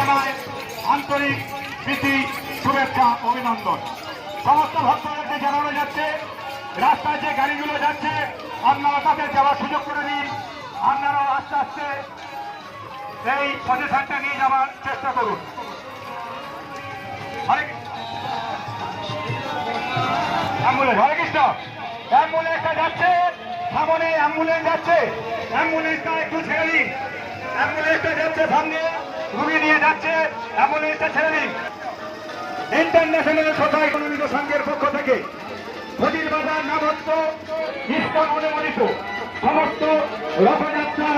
জানায় আন্তরিক প্রীতি, শুভেচ্ছা, অভিনন্দন। সমস্ত ভক্তদেরকে জানানো যাচ্ছে রাস্তায় যে গাড়িগুলো যাচ্ছে আপনারা তাদের যাওয়ার সুযোগ করে নিন। আপনারাও আস্তে আস্তে এই প্রসেশনটা নিয়ে যাওয়ার চেষ্টা করুন। অ্যাম্বুলেন্স, হরে কৃষ্ণ। অ্যাম্বুলেন্সটা যাচ্ছে, সামনে অ্যাম্বুলেন্স যাচ্ছে, অ্যাম্বুলেন্সটা একটু ছেড়ে দিন। অ্যাম্বুলেন্সটা যাচ্ছে সামনে, রুগী নিয়ে যাচ্ছে, অ্যাম্বুলেন্সটা ছেড়ে দিন। ইন্টারন্যাশনাল সোসাইটি ইকোনমিক সংঘের পক্ষ থেকে ফটির বাজার নামত্ব ইস্কন অনুমোদিত সমস্ত রথযাত্রা